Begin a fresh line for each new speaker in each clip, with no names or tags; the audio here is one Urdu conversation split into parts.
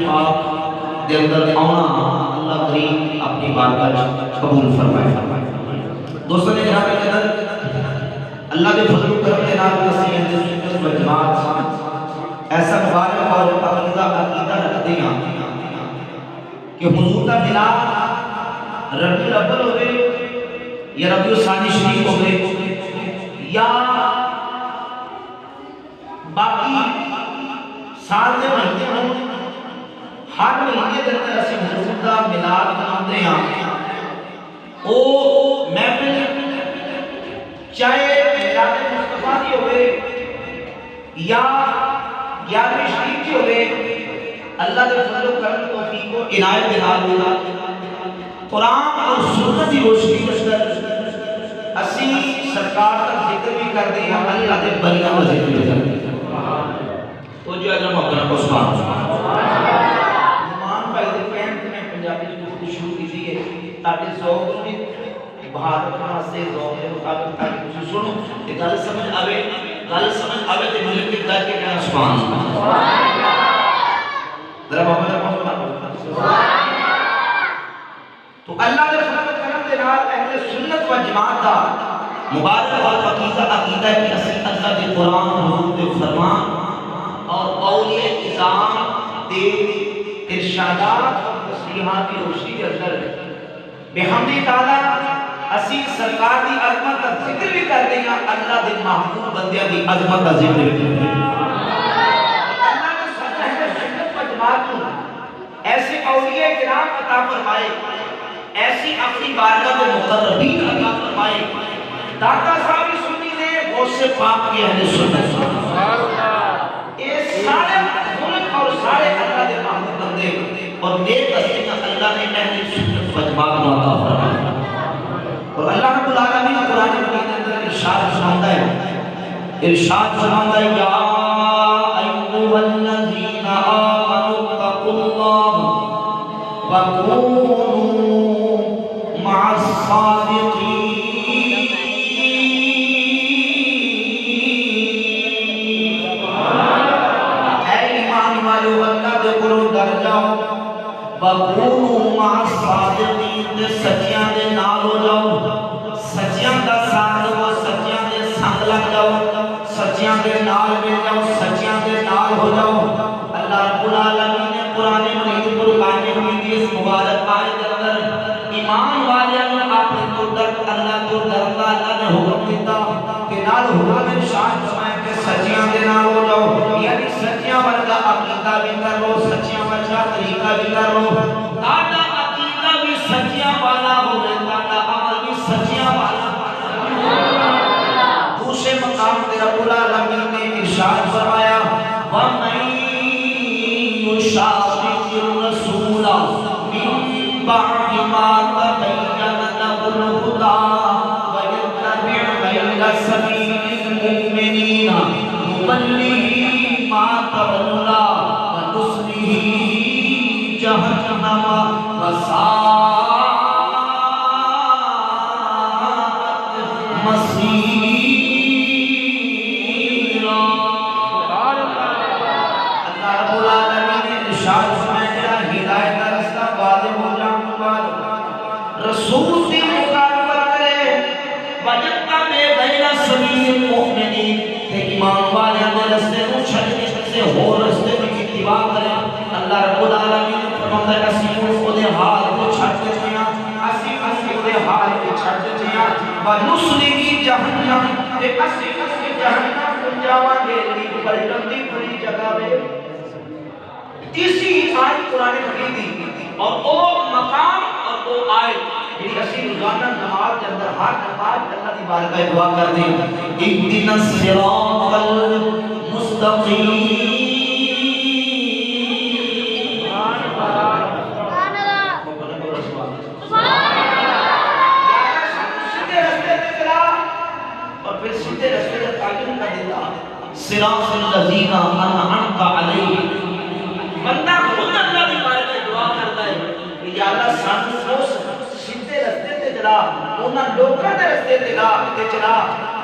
پاک دے اندر آنا اللہ کریم اپنی بارگاہ قبول فرمائے۔ دوستوں نے جناب قدر اللہ کے فضل و کرم کے نام کسی اہل سنت و جماعت ایسا مبارک اور پاکیزہ عقیدہ رکھتے ہیں کہ حضور کا میلاد ربیع الاول ہوئے یا ربیع الثانی شریف ہوئے یا باقی سال کے مہینے ہوں، ہر مہینے کے اندر اسی حضور کا میلاد مناتے ہیں۔ وہ محفل چاہے میلاد مصطفیٰ کی ہوئے یا 11ویں شریف کی ہوئے، اللہ کے فضل و کرم توفیق و عنایت کے نال قرآن اور سنت کی روشنی میں اسی سرکار کا ذکر بھی کرتے ہیں، اللہ کے بندیاں کا ذکر بھی کرتے ہیں۔ تو جو اجرم اپنا کو سبحان ایمان بھائی دے کہن میں پنجابی گفتگو شروع کیجیے تاکہ ذوق میں بہادر خان سے ذوق کے مطابق تاکہ کچھ سنو کہ گل سمجھ آوے تے ملک کے کہہ کے کہنا سبحان اللہ۔ ذرا بابا سبحان اللہ۔ تو اللہ کے فضل و کرم دے نال اہل سنت و جماعت دا مبارک اور پاکیزہ عقیدہ کی اصل اللہ کے قرآن حضور کے فرمان اور اولیاء نظام دے ارشادات اور تصریحات کی روشنی کے اندر بحمد تعالیٰ اسی سرکار دی عظمت کا ذکر بھی کر دیں گا، اللہ دے محبوب بندیاں دی عظمت کا ذکر بھی کر دیں گا۔ اللہ نے سب اہل سنت و جماعت کو ایسے اولیاء کرام عطا فرمائے، ایسی اپنی بارگاہ میں مقربین عطا فرمائے۔ داتا صاحب سنی نے غوث پاک کی اہل سنت سارے ملک اور سارے اللہ دے محبوب بندے اور نیک دستے کا اللہ نے اہل سنت و جماعت کو عطا فرمایا۔ اور اللہ رب العالمین قرآن مجید کے اندر ارشاد فرماتا ہے یا ایھا الذین آمنوا اتقوا اللہ وکونوا مع الصادقین۔ وَقُولُوا مَعَ الصَّادِقِينَ سچیاں دے نال ہو جاؤ، سچیاں دا ساتھ دو، سچیاں دے سنگ لگ جاؤ، سچیاں دے نال مل جاؤ، سچیاں دے نال ہو جاؤ۔ اللہ رب العالمین نے قرآن مجید فرقان حمید کی اس مبارک آیت کے اندر ایمان والیاں نے اپنے تو ڈر اللہ تو ڈرتا اللہ نے حکم دیتا کہ نال حکم ارشاد فرمایا کہ سچیاں دے نال ہو جاؤ، یعنی سچیاں ورگا عقیدہ بھی کر لو، سچیاں ورگا طریقہ بھی کر لو، تاکہ عقیدہ بھی سچیاں والا ہو گئے، تاکہ عمل بھی سچیاں والا۔ دوسرے مقام پہ رب العالمین نے ارشاد فرمایا وَمَن يُشَاقِقِ الرَّسُولَ مِن بَعْدِ مَا تَبَيَّنَ لَهُ الْهُدَىٰ وَيَتَّبِعْ غَيْرَ سَبِيلِ الْمُؤْمِنِينَ نُوَلِّهِ مَا تَوَلَّىٰ وَنُصْلِهِ جَهَنَّمَ وَسَاءَتْ مَصِيرًا۔ اللہ رب العالمین نے ارشاد فرمایا ہدایت کا رستہ واضح ہو جانے بعد رسول کی مخالفت کرے وَيَتَّبِعْ غَيْرَ سَبِيلِ الْمُؤْمِنِينَ کہ ایمان والوں کے رستے کو چھوڑ سے ہو رستے کی اتباع کرے۔ اللہ رب العالمین نے فرمایا ہے اسی کو دے حال کو چھوڑ دیتے ہیں، اسی کو دے حال کو چھوڑ دیتے ہیں وَنُصْلِهِ جَهَنَّمَ تے اسی جہنم کو جاواں گے بڑی گندی بری جگہ میں۔ تیسری آیت قرآن مجید دی اور وہ مقام اور وہ آیت یہ اسی روزانہ نماز کے اندر ہر نماز اللہ کی بارگاہ دعا کر دیں اهدنا الصراط المستقیم۔ صراط الذین انعمت علیہم، بندہ خود اللہ کی بارگاہ دعا کرتا ہے کہ یا اللہ سانو اس سیدھے رستے تے چلا، انہاں لوکاں دے رستے تے چلا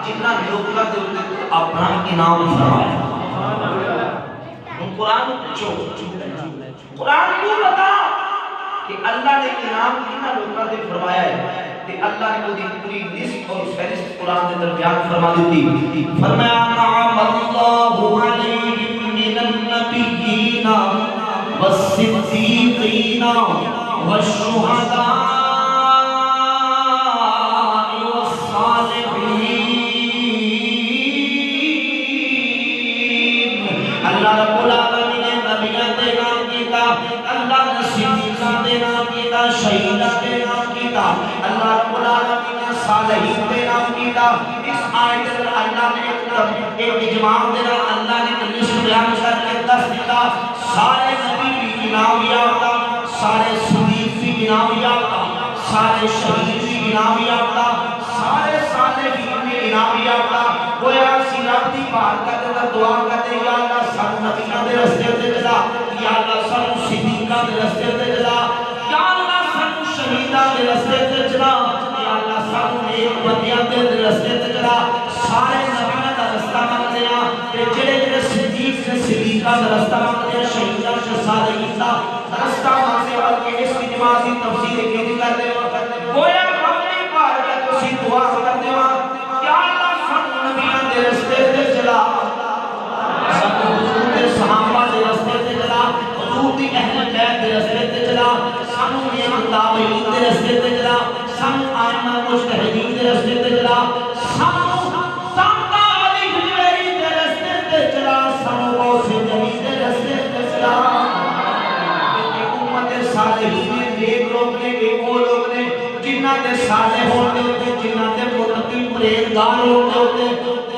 جنہاں لوکاں دے اوپر اپنا انعام فرمایا۔ ہن قرآن پوچھو کہ اللہ نے انعام کتنا لوگوں سے فرمایا ہے کہ اللہ نے وہ پوری لسٹ اور فہرست قرآن کے درمیان فرما دیتی فرمایا انعم اللہ علیہم من النبیین والصدیقین والشہداء اللہ رب العالمین نے نبیوں کے نام کیتا اللہ نے صدیقاں کے نام کیتا شہیداں کے نام کیتا اللہ رب العالمین نے صالحین کے نام کیتا اس آیت میں اللہ نے ایک اجماع دینا اللہ نے ایک لسٹ بیان کر کے دس دیتا سارے نبی بھی انعام یافتہ سارے صدیق بھی انعام یافتہ سارے شہید بھی انعام یافتہ سارے صالحین بھی انعام یافتہ گویا سیرت دی بات کرتے دعا کرتے یا اللہ سب نبیوں دے راستے تے چلا یا اللہ سب صدیقاں دے راستے تے چلا یا اللہ سب شہیداں دے راستے تے چلا یا اللہ سب نیک بندیاں دے راستے تے چلا سارے نبیوں دا راستہ منگدے ہاں تے جڑے جڑے صدیق نے صدیقاں دا راستہ منگدے ہیں شہیداں تے صالحین دا راستہ منگدے ہاں کہ اس کی نماز دی تفسیر کیوں کرتے ہو گویا اپنی بار کا تسی دعا کرتے ہو یا اللہ سب نبیوں دے راستے تے چلا سب حضور دے صحابہ دے راستے تے چلا حضور دی اہل بیت دے راستے تے چلا سانو نیک تابعین دے راستے تے چلا سانو ائمہ مجتہدین دے راستے تے چلا سانو سامتا علی حجویری دے راستے تے چلا سانو غوث جلی دے راستے تے چلا امت صالحین نیک لوگ نے وہ لوگ نے جنہاں دے صالح ہوندے ہوتے جنہاں دے متقی پرہیزگار ہوندے ہوتے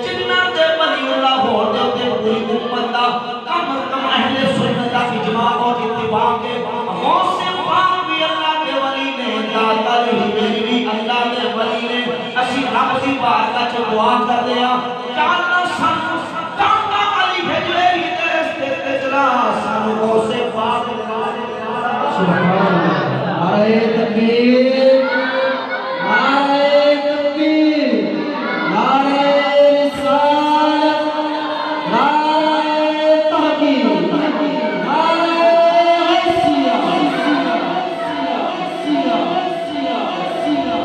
جنہاں دے ولی اللہ ہوندے ہوتے پوری امت دا کم از کم اہل سنت دا اجماع اور اتفاق ہے غوث پاک بھی اللہ کے ولی نے داتا علی بھی اللہ کے ولی نے اسی رب دی بارگاہ چ دعا کردے ہاں کہ اللہ سانو داتا علی حجویری دے راستے تے چلا سانو غوث پاک سبحان اللہ نعرہ تکبیر نعرہ تکبیر نعرہ رسالت نعرہ تحقیق نعرہ حیثیہ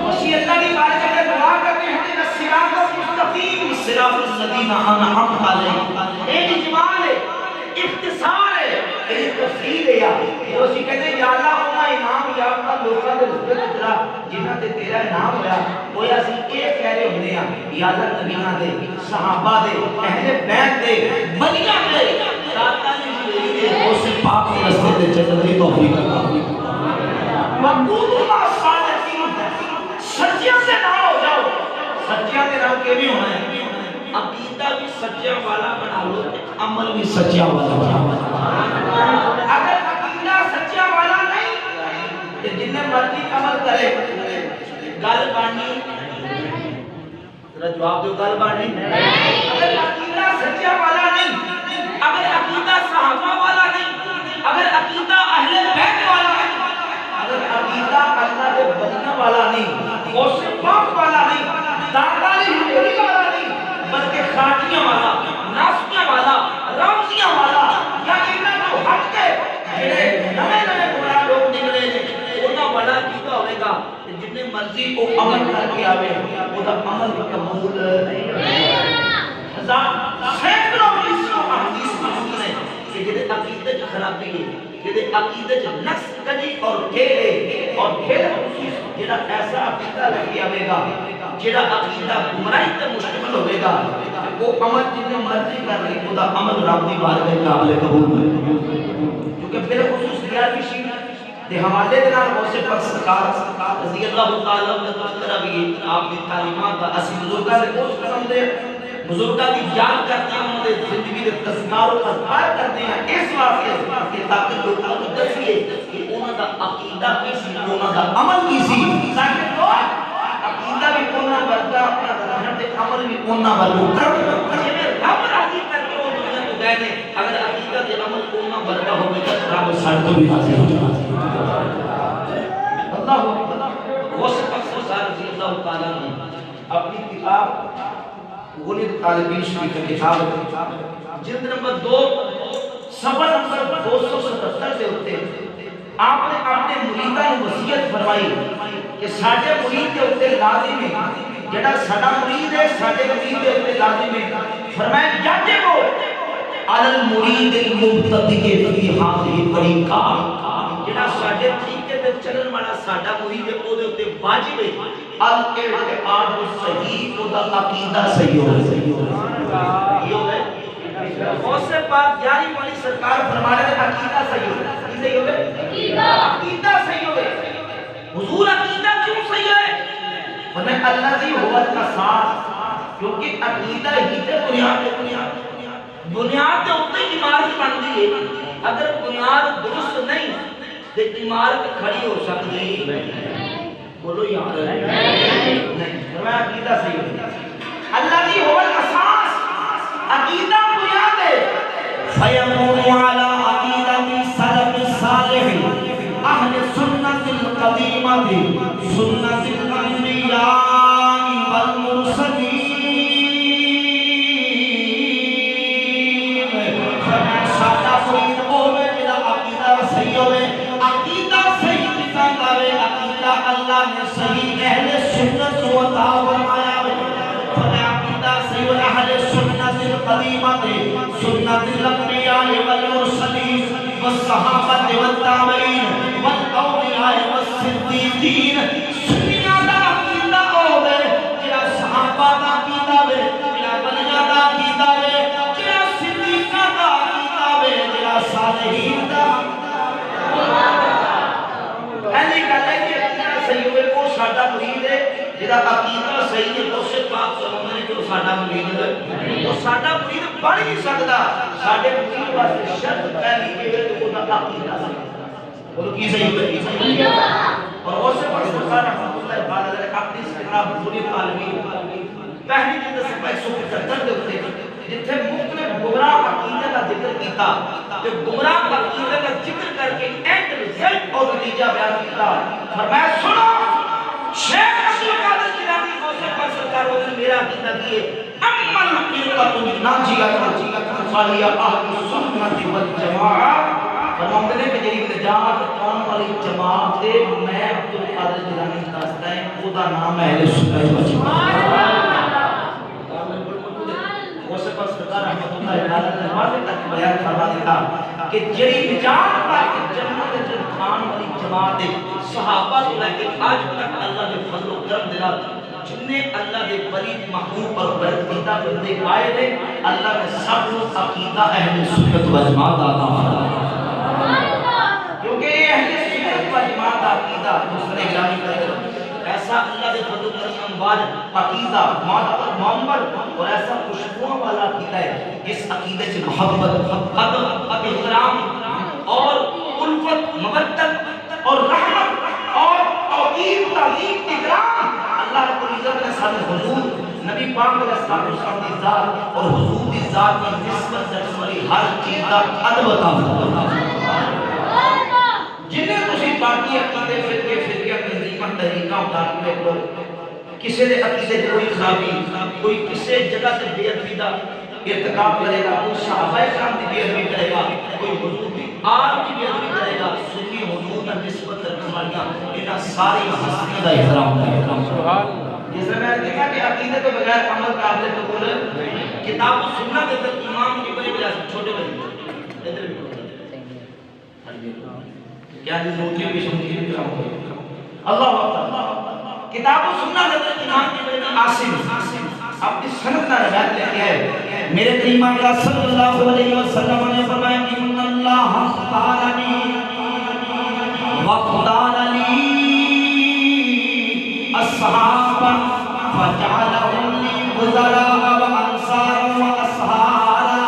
اسی اللہ کی بارگاہ میں دعا کرتے ہیں کہ صراط المستقیم صراط الذین انعمت علیہم ایک اجمال ہے اختصار ہے ایک تفصیل ہے وہ اسی کہتے ہیں یا اللہ انہاں انعام یافتہ لوکاں دے رستے تے چلا جنہاں تے تیرا انعام ہویا وہ اسی یہ کہہ رہے ہوندے ہیں یا اللہ نبیاں دے صحابہ دے اہل بیت دے ولیاں دے داتا علی دے غوث پاک دے رستے تے چلن دی توفیق عطا وقولوا صادقین سچیاں سے نہ ہو جاؤ سچیاں دے نام کے بھی ہونا ہے عقیدہ بھی سچیاں والا بنا لو عمل بھی سچیاں والا بنا لو اگر عقیدہ سچیاں والا نہیں تو جن مرضی عمل کرے گل بانی ذرا جواب دو گل بانی اگر عقیدہ سچیاں والا نہیں اگر عقیدہ صحابہ والا نہیں اگر عقیدہ اہل بیت والا نہیں اگر عقیدہ اللہ کے بندوں والا نہیں غوث پاک والا نہیں داتا علی حجویری والا نہیں بلکہ خاٹیاں والا ناسیاں والا رامزیاں والا یا انہاں کو ہٹ کے جڑے نئے نئے قرآن لوگ نکلے نے انہاں بڑا کیتا ہوئے گا جتنے مرضی وہ عمل کر کے آوے وہ دا عمل بھی قبول نہیں سینکڑوں حدیث موجود ہیں کہ جڑے عقیدے کی خرابی ہے جڑے عقیدے کی نقص کجی اور ڈھیرے اور ڈھیرے جڑا ایسا عقیدہ لگی آوے گا جڑا عقیدہ گمراہی تے مشتمل ہوئے گا وہ عمل جتنے مرضی کر رہی خدا عمل رب دی بارگاہ میں قابل قبول ہے کیونکہ بالخصوص ریاضی شریف دے حوالے دے نال غوث پاک سرکار رضی اللہ تعالی عنہ تذکرہ بھی آپ دی تعلیمات دا اسی بزرگاں دے اس قسم دے بزرگاں دی یاد کرتے ہیں انہاں دے زندگی دے تذکار و اذکار کرتے ہیں اس واسطے کہ تاکہ لوگوں کو دسیے کہ انہاں دا عقیدہ کی سی انہاں دا عمل کی سی تاکہ لوگ عقیدہ بھی کونا بردا اپنا درہم تے عمل بھی کونا بردا کر جے رب راضی کر کے وہ دنیا کو گئے نے اگر عقیدہ تے عمل کونا بردا ہوے گا رب سارے تو بھی راضی ہو جائے اللہ غوث پاک سرکار رضی اللہ تعالی عنہ اپنی کتاب غنی طالبین شریف کی کتاب جلد نمبر 2 صفحہ نمبر 277 سے ہوتے آپ نے اپنے مرید مریداں نوں وصیت فرمائی کہ ساڈے مرید دے اوتے لازم ہے جڑا ساڈا مرید ہے ساڈے مرید دے اوتے لازم ہے فرمایا یجب علی المرید المبتدی فی ہذہ طریقہ جڑا ساڈے طریقے تے چلن والا ساڈا مرید ہے او دے اوتے واجب ہے الاعتقاد الصحیح او دا عقیدہ صحیح ہوے غوث پاک یاری والی سرکار فرما رہے ہیں عقیدہ صحیح ہوے کی صحیح ہوے عقیدہ صحیح ہوے حضور عقیدہ کیوں صحیح ہے فرمایا الذی هو الاساس کیونکہ عقیدہ ہی تے بنیاد تے اوتے عمارت بنتی ہے اگر بنیاد درست نہیں تے عمارت کھڑی ہو سکتی نہیں بولو یار نہیں فرمایا عقیدہ صحیح ہوے الذی هو الاساس عقیدہ بنیاد ہے فیمون علی عقیدۃ سلف الصالح اہل سنت القدیمہ سنت الانبیاء والمرسلین سادہ مرید ہوے جڑا عقیدہ صحیح ہوے عقیدہ صحیح کیتا جاوے عقیدہ اللہ نے صحیح اہل سنت کو عطا فرمایا اہل سنت القدیمہ سنت الانبیاء والمرسلین والصحابہ والتابعین والاولیاء والصدیقین سنیاں دا عقیدہ ہوے جڑا صحابہ دا عقیدہ ہوے جڑا ولیاں دا عقیدہ ہوے جڑا صدیقاں دا عقیدہ ہوے جڑا صالحین دا پہلی گل ہے کہ عقیدہ صحیح ہوے وہ ساڈا مرید ہے جڑا عقیدہ صحیح ہے اس سے پاک سمجھنے کہ وہ ساڈا مرید ہے وہ ساڈا مرید بن نہیں سکتا ساڈے مرید واسطے شرط پہلی یہ ہے کہ وہ عقیدہ صحیح بولو کی صحیح ہے اور اس سے پاک سرکار رحمۃ اللہ علیہ اپنی کتاب حضور طالبین پہلی جلد صفحہ 175 دے اوتے جتھے مختلف گمراہ عقیدے کا ذکر کیتا کہ گمراہ عقیدے کا ذکر کر کے اینڈ رزلٹ اور نتیجہ بیان کیتا فرمایا سنو شیخ عبد القادر جیلانی غوث پاک سرکار وہ میرا عقیدہ دیے اما الحقیقت الناجیہ فہی اہل السنت والجماعہ فرماتے ہیں کہ جڑی نجات پاؤن والی جماعت ہے میں عبد القادر جیلانی دستا ہے او دا نام ہے اہل سنت والجماعت غوث پاک سرکار رحمۃ اللہ علیہ واضح تک بیان فرما دیتا کہ جڑی نجات پائی جنت جان والی جماعت ہے صحابہ سے لے کے آج تک اللہ کے فضل و کرم دے جتنے اللہ کے ولی محبوب اور برکتیدہ بندے آئے تھے اللہ نے سب کو عقیدہ اہل سنت والجماعت عطا فرمایا کیونکہ یہ اہل سنت والجماعت عقیدہ دوسرے گرامی کرے ایسا اللہ کے فضل و کرم والد عقیدہ محمد اور ایسا خوشبو والا عقیدہ ہے اس عقیدے سے محبت قدر احترام اور الفت مودت اور رحمت اور توقیر تعظیم اکرام اللہ رب العزت نے ساتھ حضور نبی پاک علیہ السلام کی ذات اور حضور کی ذات کی نسبت سے ہماری ہر چیز کا ادب عطا فرمایا جنہیں تسی باقی عقیدے فرقے تنظیمات طریقہ اتار کے لو کسی دے عقیدے کوئی خرابی کوئی کسی جگہ سے بے ادبی دا ارتکاب کرے گا کوئی صحابہ کرام کی بے ادبی کرے گا کوئی حضور کی آپ کی بے ادبی کرے گا سنی حضور کا نسبت رکھنے والیاں انہاں ساری ہستیاں دا احترام کرے سبحان جس میں نے دیکھا کہ عقیدے کے بغیر عمل قابل قبول کتاب و سنت کے اندر امام کی بڑی وجہ سے چھوٹے بڑے ادھر بھی کیا جس روٹی بھی سنتی بھی کرام ہوئے اللہ اکبر کتاب و سنت کے اندر امام کی بڑی عاصم اپنی سنت کا روایت لے کے آئے میرے کریم آقا صلی اللہ علیہ وسلم نے فرمایا ان اللہ اختارنی واختار لی اصحابا فجعلهم لی وزراء و انصارا و اصحارا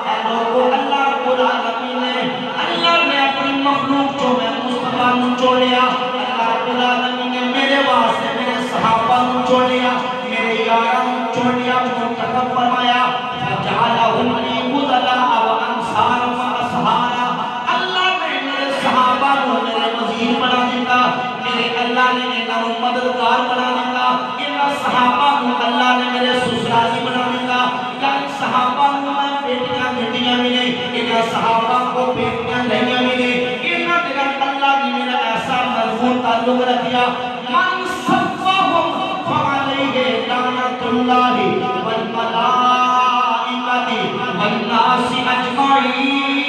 اے لوگو اللہ رب العالمین نے اللہ نے اپنی مخلوق جو میں مصطفیٰ نے چھوڑیا اللہ رب العالمین نے میرے واسطے میرے صحابہ نے چھوڑیا میرے یاروں نے چھوڑیا منتخب فرمایا فجعلهم لی وزراء و انصارا و اصحارا اللہ نے میرے صحابہ کو میرے وزیر بنا دیتا میرے اللہ نے انہوں مددگار بنا دیتا انہوں صحابہ کو اللہ نے میرے سسرالی بنا دیتا یعنی صحابہ کو میں بیٹیاں بیٹیاں ملے انہوں صحابہ کو بیٹیاں نہیں ملے انہوں نے اللہ نے میرا ایسا تعلق رکھیا من سبهم فعلیہ لعنت اللہ والملائکۃ والناس اجمعین